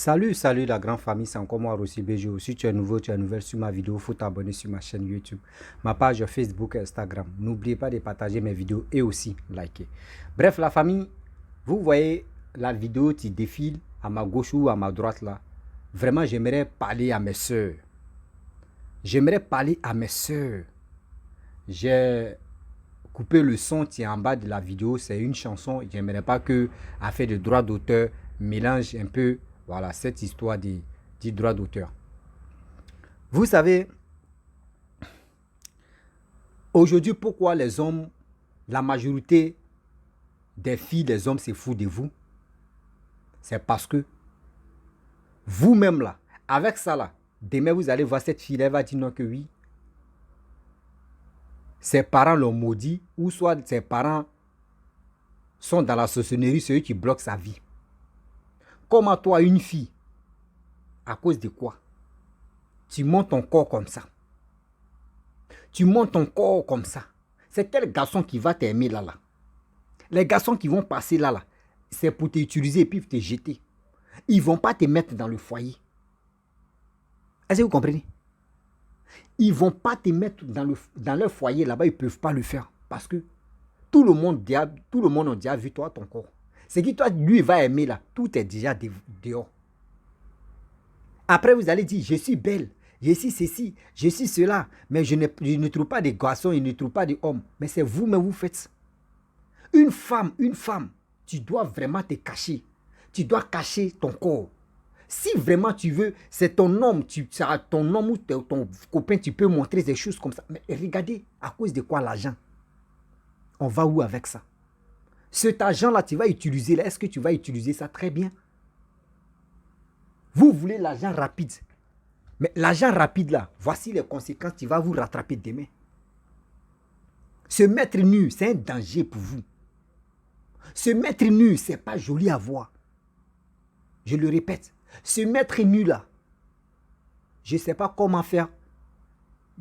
Salut la grande famille, c'est encore moi Rossi Bejo. Si tu es nouveau, tu es nouvelle sur ma vidéo, il faut t'abonner sur ma chaîne YouTube, ma page Facebook et Instagram. N'oubliez pas de partager mes vidéos et aussi liker. Bref, la famille, vous voyez la vidéo qui défile à ma gauche ou à ma droite là. Vraiment, j'aimerais parler à mes soeurs. J'aimerais parler à mes soeurs. J'ai coupé le son qui est en bas de la vidéo. C'est une chanson. J'aimerais pas que, à fait de droit d'auteur, mélange un peu, voilà, cette histoire du droit d'auteur. Vous savez, aujourd'hui, pourquoi les hommes, la majorité des filles, des hommes se foutent de vous? C'est parce que vous-même là, avec ça là, demain vous allez voir cette fille, elle va dire non que oui. Ses parents l'ont maudit, ou soit ses parents sont dans la sorcellerie, c'est eux qui bloquent sa vie. Comment toi, une fille, à cause de quoi? Tu montes ton corps comme ça. Tu montes ton corps comme ça. C'est quel garçon qui va t'aimer là, là? Les garçons qui vont passer là, là, c'est pour t'utiliser et puis te jeter. Ils ne vont pas te mettre dans le foyer. Est-ce que vous comprenez? Ils ne vont pas te mettre dans leur foyer là-bas, ils ne peuvent pas le faire. Parce que tout le monde a déjà vu toi, ton corps. Ce qui toi, lui, va aimer là, tout est déjà dehors. Après, vous allez dire, je suis belle, je suis ceci, je suis cela, mais je ne trouve pas de garçons, je ne trouve pas d'hommes. Mais c'est vous-même, vous faites. Une femme, tu dois vraiment te cacher. Tu dois cacher ton corps. Si vraiment tu veux, c'est ton homme, ton homme ou ton copain, tu peux montrer des choses comme ça. Mais regardez, à cause de quoi l'argent? On va où avec ça? Cet argent-là, tu vas utiliser, est-ce que tu vas utiliser ça très bien? Vous voulez l'argent rapide. Mais l'argent rapide là, voici les conséquences qui vont vous rattraper demain. Se mettre nu, c'est un danger pour vous. Se mettre nu, c'est pas joli à voir. Je le répète, se mettre nu là, je ne sais pas comment faire.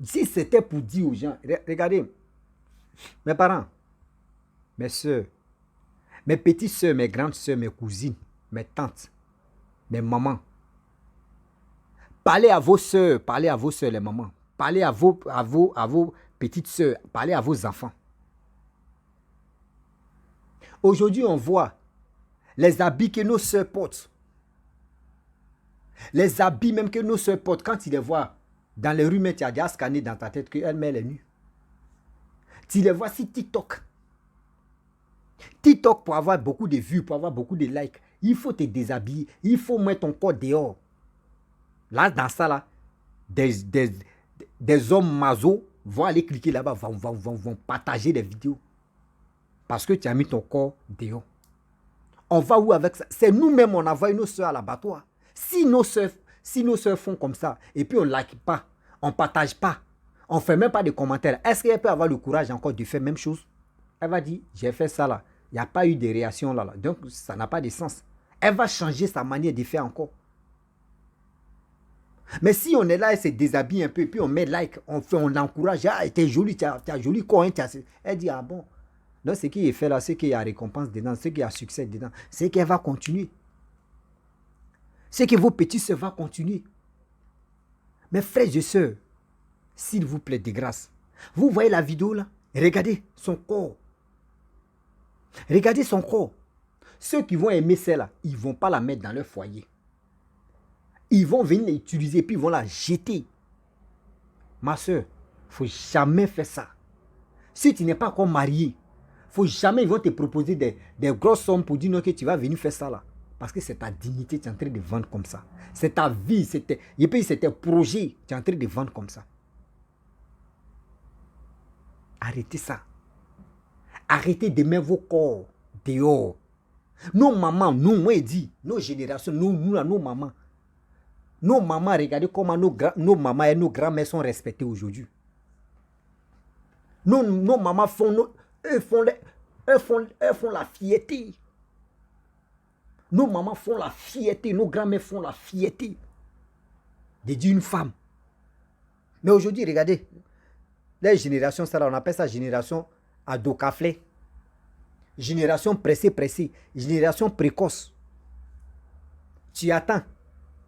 Si c'était pour dire aux gens, regardez, mes parents, mes soeurs, mes petites soeurs, mes grandes soeurs, mes cousines, mes tantes, mes mamans, parlez à vos soeurs, les mamans. Parlez à vos petites soeurs, parlez à vos enfants. Aujourd'hui, on voit les habits que nos soeurs portent. Les habits même que nos soeurs portent, quand tu les vois dans les rues, mais tu as déjà scanné dans ta tête qu'elle met les nues. Tu les vois sur TikTok. TikTok, pour avoir beaucoup de vues, pour avoir beaucoup de likes, il faut te déshabiller, il faut mettre ton corps dehors. Là, dans ça, là, des hommes mazos vont aller cliquer là-bas, vont partager des vidéos. Parce que tu as mis ton corps dehors. On va où avec ça? C'est nous-mêmes, on envoie nos soeurs à l'abattoir. Si nos soeurs font comme ça, et puis on ne like pas, on ne partage pas, on ne fait même pas de commentaires, est-ce qu'elle peut avoir le courage encore de faire la même chose? Elle va dire, j'ai fait ça là, il n'y a pas eu de réaction là, donc ça n'a pas de sens. Elle va changer sa manière de faire encore. Mais si on est là, elle se déshabille un peu, puis on met like, on l'encourage, ah, t'es jolie, tu as joli corps, hein, elle dit, ah bon. Donc ce qui est fait là, c'est qu'il y a récompense dedans, c'est qu'il y a succès dedans, c'est qu'elle va continuer. C'est que vos petits soeurs vont continuer. Mes frères et sœurs, s'il vous plaît, de grâce, vous voyez la vidéo là? Regardez son corps. Regardez son corps. Ceux qui vont aimer celle-là, ils ne vont pas la mettre dans leur foyer. Ils vont venir l'utiliser, puis ils vont la jeter. Ma soeur, il ne faut jamais faire ça. Si tu n'es pas encore marié, il ne faut jamais, ils vont te proposer des grosses sommes pour dire non, que tu vas venir faire ça là. Parce que c'est ta dignité, tu es en train de vendre comme ça. C'est ta vie, c'est tes projets, tu es en train de vendre comme ça. Arrêtez ça. Arrêtez de mettre vos corps dehors. Nos mamans, nous, moi, je dis, nos générations, nos mamans. Nos mamans, regardez comment nos mamans et nos grands-mères sont respectées aujourd'hui. Nos mamans eux font la fierté. Nos mamans font la fierté, nos grands-mères font la fierté de dire une femme. Mais aujourd'hui, regardez, les générations, ça là, on appelle ça génération adocaflé. Génération pressée, génération précoce. Tu attends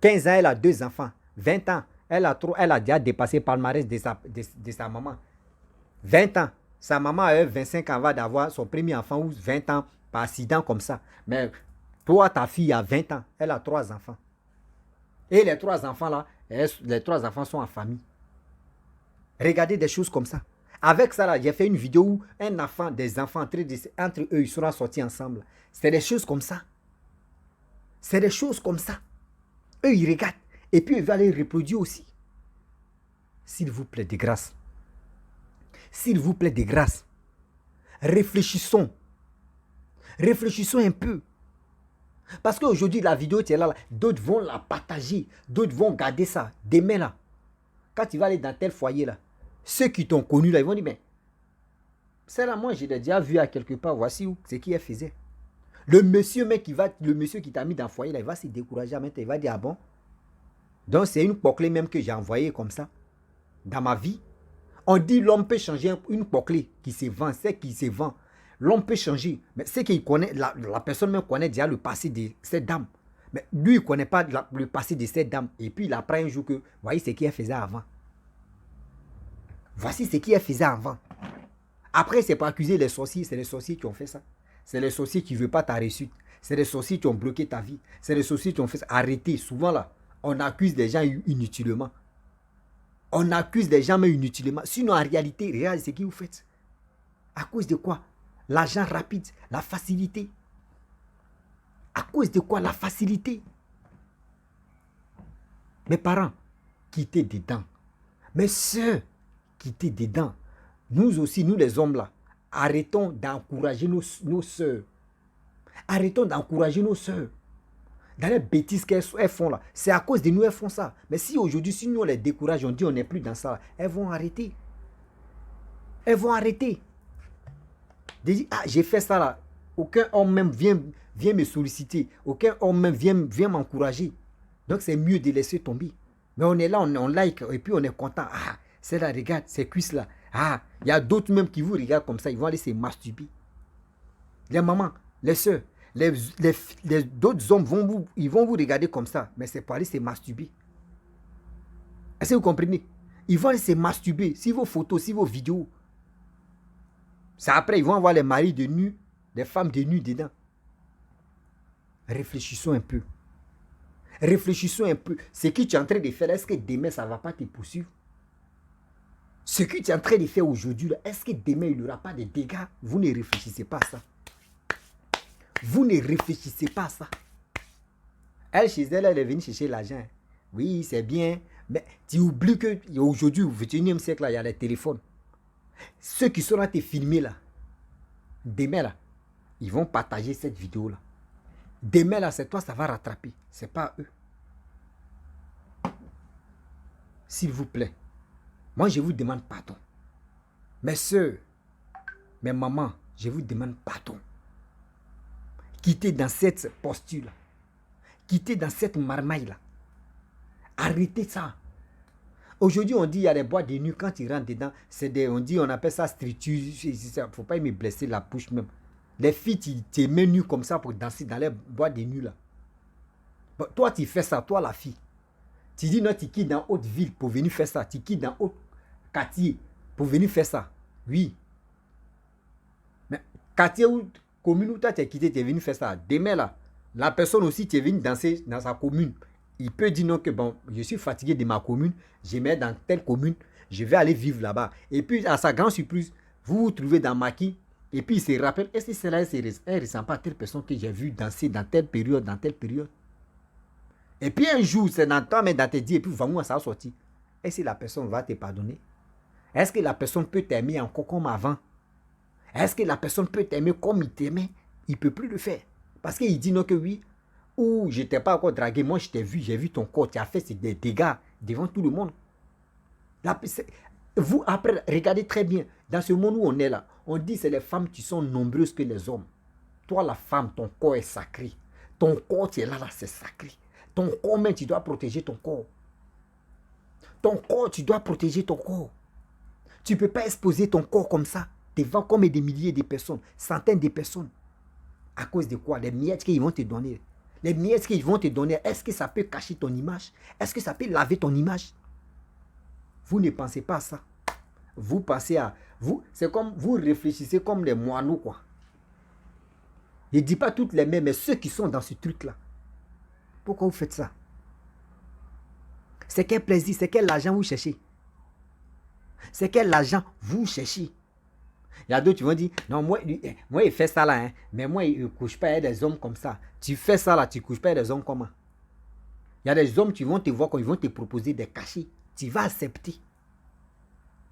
15 ans, elle a 2 enfants. 20 ans, elle a déjà dépassé le palmarès de sa maman. 20 ans, sa maman a 25 ans avant d'avoir son premier enfant ou 20 ans par accident comme ça. Mais toi, ta fille a 20 ans, elle a 3 enfants. Et les 3 enfants là, les 3 enfants sont en famille. Regardez des choses comme ça. Avec ça là, j'ai fait une vidéo où un enfant, des enfants entre eux, ils seront sortis ensemble. C'est des choses comme ça. C'est des choses comme ça. Eux, ils regardent. Et puis, ils vont aller reproduire aussi. S'il vous plaît, de grâce. S'il vous plaît, de grâce. Réfléchissons. Réfléchissons un peu. Parce qu'aujourd'hui, la vidéo, tu es là, d'autres vont la partager. D'autres vont garder ça. Demain, là, quand tu vas aller dans tel foyer, là, ceux qui t'ont connu, là, ils vont dire, mais c'est là, moi, je l'ai déjà vu à quelque part. Voici où, ce qu'il faisait. Le monsieur qui t'a mis dans le foyer, là, il va se décourager. Il va dire, ah bon? Donc, c'est une poclée même que j'ai envoyée comme ça. Dans ma vie, on dit l'homme peut changer une poclée qui se vend, c'est qui se vend. L'homme peut changer. Mais c'est qu'il connaît, la personne même connaît déjà le passé de cette dame. Mais lui, il ne connaît pas le passé de cette dame. Et puis, il apprend un jour que, voyez ce qu'il faisait avant. Voici ce qu'il faisait avant. Après, c'est pas accuser les sorciers, c'est les sorciers qui ont fait ça. C'est les sorciers qui ne veulent pas ta réussite. C'est les sorciers qui ont bloqué ta vie. C'est les sorciers qui ont fait ça. Arrêtez. Souvent là, on accuse des gens inutilement. On accuse des gens mais inutilement. Sinon, en réalité, regardez ce que vous faites. À cause de quoi? L'argent rapide, la facilité. À cause de quoi? La facilité. Mes parents, quittez dedans. Mes soeurs, quittez dedans. Nous aussi, nous les hommes là, arrêtons d'encourager nos soeurs. Arrêtons d'encourager nos soeurs. Dans les bêtises qu'elles font là, c'est à cause de nous elles font ça. Mais si aujourd'hui, si nous on les décourage, on dit on n'est plus dans ça, elles vont arrêter. Elles vont arrêter. De dire, ah, j'ai fait ça là. Aucun homme même vient me solliciter. Aucun homme même vient m'encourager. Donc c'est mieux de laisser tomber. Mais on est là, on like et puis on est content. Ah, c'est là, regarde, ces cuisses là. Ah, il y a d'autres même qui vous regardent comme ça, ils vont aller se masturber. Les mamans, les soeurs, d'autres hommes ils vont vous regarder comme ça, mais c'est pour aller se masturber. Est-ce que vous comprenez? Ils vont aller se masturber, si vos photos, si vos vidéos. C'est après, ils vont avoir les maris de nus, des femmes de nus dedans. Réfléchissons un peu. Réfléchissons un peu. Ce que tu es en train de faire, est-ce que demain, ça ne va pas te poursuivre? Ce que tu es en train de faire aujourd'hui, est-ce que demain, il n'y aura pas de dégâts? Vous ne réfléchissez pas à ça. Vous ne réfléchissez pas à ça. Elle, chez elle, elle est venue chercher l'argent. Oui, c'est bien. Mais tu oublies qu'aujourd'hui, au XXIe siècle, il y a les téléphones. Ceux qui sont là te filmer là, demain là, ils vont partager cette vidéo là. Demain là, c'est toi, ça va rattraper. C'est pas eux. S'il vous plaît, moi je vous demande pardon. Mes soeurs, mes mamans, je vous demande pardon. Quittez dans cette posture là. Quittez dans cette marmaille là. Arrêtez ça. Aujourd'hui, on dit il y a des boîtes de nuit, quand tu rentres dedans, on appelle ça structure. Il ne faut pas me blesser la bouche même. Les filles, tu te mets nu comme ça pour danser dans les boîtes de nuit là. Bon, toi, tu fais ça, toi la fille. Tu dis non, tu quittes dans haute ville pour venir faire ça. Tu quittes dans haute quartier pour venir faire ça. Oui. Mais quartier ou commune où toi tu es quitté, tu es venu faire ça. Demain là, la personne aussi, tu es venu danser dans sa commune. Il peut dire non que bon, je suis fatigué de ma commune, je mets dans telle commune, je vais aller vivre là-bas. Et puis, à sa grande surprise, vous vous trouvez dans Maki, et puis il se rappelle, est-ce que c'est là, elle ne ressemble pas à telle personne que j'ai vu danser dans telle période, dans telle période. Et puis un jour, c'est dans toi, mais dans tes dits, et puis vraiment, ça a sorti. Est-ce que la personne va te pardonner? Est-ce que la personne peut t'aimer encore comme avant? Est-ce que la personne peut t'aimer comme il t'aimait? Il ne peut plus le faire. Parce qu'il dit non que oui, ou je t'ai pas encore dragué, moi je t'ai vu, j'ai vu ton corps, tu as fait des dégâts devant tout le monde. Vous, après, regardez très bien, dans ce monde où on est là, on dit que c'est les femmes qui sont nombreuses que les hommes. Toi, la femme, ton corps est sacré. Ton corps, tu es là, c'est sacré. Ton corps, même, tu dois protéger ton corps. Ton corps, tu dois protéger ton corps. Tu ne peux pas exposer ton corps comme ça, devant comme des milliers de personnes, centaines de personnes. À cause de quoi? Les miettes qu'ils vont te donner. Les miettes qu'ils vont te donner, est-ce que ça peut cacher ton image? Est-ce que ça peut laver ton image? Vous ne pensez pas à ça. Vous pensez à... C'est comme vous réfléchissez comme les moineaux, quoi. Je ne dis pas toutes les mêmes, mais ceux qui sont dans ce truc-là. Pourquoi vous faites ça? C'est quel plaisir, c'est quel argent vous cherchez? C'est quel argent vous cherchez? Il y a d'autres qui vont dire, non, moi il fait ça là, hein, mais moi, il ne couche pas avec des hommes comme ça. Tu fais ça là, tu ne couches pas avec des hommes comment? Il y a des hommes qui vont te voir quand ils vont te proposer des cachets. Tu vas accepter.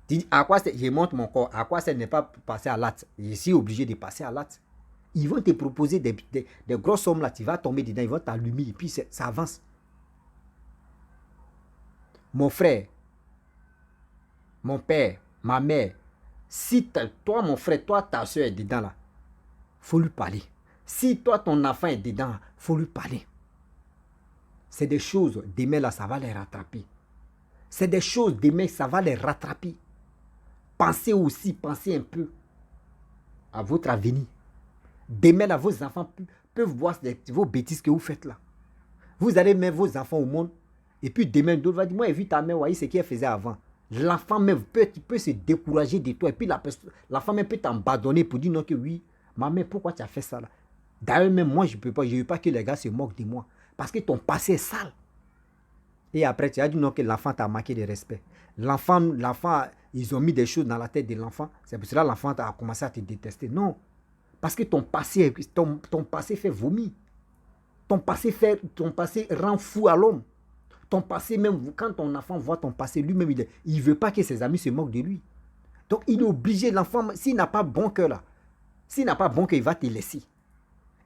Tu dis, à quoi je monte mon corps? À quoi ça n'est pas passé à l'acte? Je suis obligé de passer à l'acte. Ils vont te proposer des grosses sommes là, tu vas tomber dedans, ils vont t'allumer et puis ça avance. Mon frère, mon père, ma mère, si toi, mon frère, toi, ta soeur est dedans là, faut lui parler. Si toi, ton enfant est dedans, faut lui parler. C'est des choses, demain là, ça va les rattraper. C'est des choses, demain, ça va les rattraper. Pensez aussi, pensez un peu à votre avenir. Demain là, vos enfants peuvent voir vos bêtises que vous faites là. Vous allez mettre vos enfants au monde. Et puis demain, d'autres vont dire, moi, j'ai vu ta mère, voyez ce qu'elle faisait avant. L'enfant même peut se décourager de toi. Et puis l'enfant même peut t'abandonner pour dire non que oui, ma mère, pourquoi tu as fait ça là? D'ailleurs, même moi, je ne veux pas que les gars se moquent de moi. Parce que ton passé est sale. Et après, tu as dit non que l'enfant t'a manqué de respect. L'enfant, ils ont mis des choses dans la tête de l'enfant. C'est pour cela que l'enfant a commencé à te détester. Non. Parce que ton passé fait vomir. Ton passé rend fou à l'homme. Ton passé, même quand ton enfant voit ton passé, lui-même, il ne veut pas que ses amis se moquent de lui. Donc, il est obligé, l'enfant, s'il n'a pas bon cœur là, s'il n'a pas bon cœur, il va te laisser.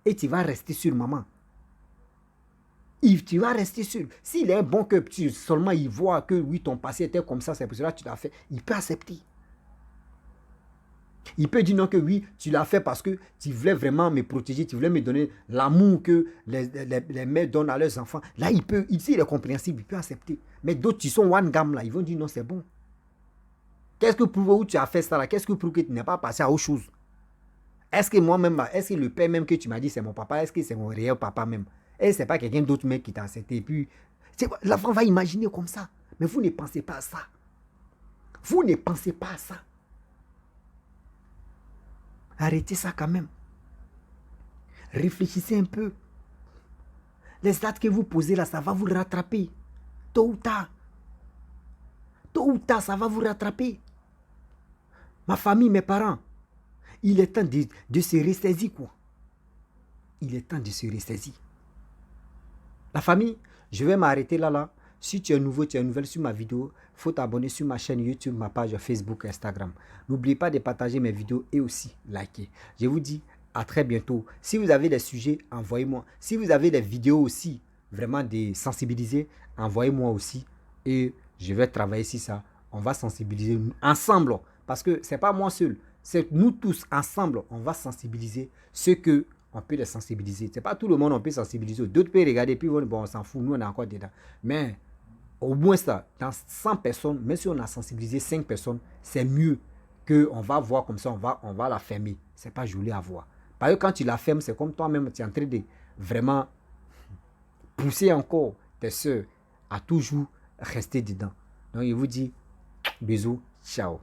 Et tu vas rester sur maman. Tu vas rester sur. S'il a un bon cœur, seulement il voit que oui, ton passé était comme ça, c'est pour cela que tu l'as fait, il peut accepter. Il peut dire non que oui, tu l'as fait parce que tu voulais vraiment me protéger, tu voulais me donner l'amour que les mères donnent à leurs enfants. Là, il est compréhensible, il peut accepter. Mais d'autres qui sont one gamme là, ils vont dire non, c'est bon. Qu'est-ce que prouve où tu as fait ça là? Qu'est-ce que prouve que tu n'es pas passé à autre chose? Est-ce que moi-même, est-ce que le père même que tu m'as dit c'est mon papa? Est-ce que c'est mon réel papa même? Et c'est pas quelqu'un d'autre mec qui t'a accepté. Et puis, l'enfant va imaginer comme ça. Mais vous ne pensez pas à ça. Vous ne pensez pas à ça. Arrêtez ça quand même. Réfléchissez un peu. Les actes que vous posez là, ça va vous rattraper. Tôt ou tard. Tôt ou tard, ça va vous rattraper. Ma famille, mes parents, il est temps de se ressaisir, quoi. Il est temps de se ressaisir. La famille, je vais m'arrêter là. Si tu es nouveau, tu es nouvelle sur ma vidéo, il faut t'abonner sur ma chaîne YouTube, ma page Facebook, Instagram. N'oubliez pas de partager mes vidéos et aussi liker. Je vous dis à très bientôt. Si vous avez des sujets, envoyez-moi. Si vous avez des vidéos aussi, vraiment de sensibiliser, envoyez-moi aussi. Et je vais travailler sur ça. On va sensibiliser ensemble. Parce que ce n'est pas moi seul. C'est nous tous ensemble. On va sensibiliser ceux que on peut les sensibiliser. Ce n'est pas tout le monde on peut sensibiliser. D'autres peuvent regarder, puis bon, on s'en fout, nous on est encore dedans. Mais au moins ça, dans 100 personnes, même si on a sensibilisé 5 personnes, c'est mieux qu'on va voir comme ça, on va la fermer. Ce n'est pas joli à voir. Parce que quand tu la fermes, c'est comme toi-même, tu es en train de vraiment pousser encore tes soeurs à toujours rester dedans. Donc, je vous dis bisous, ciao.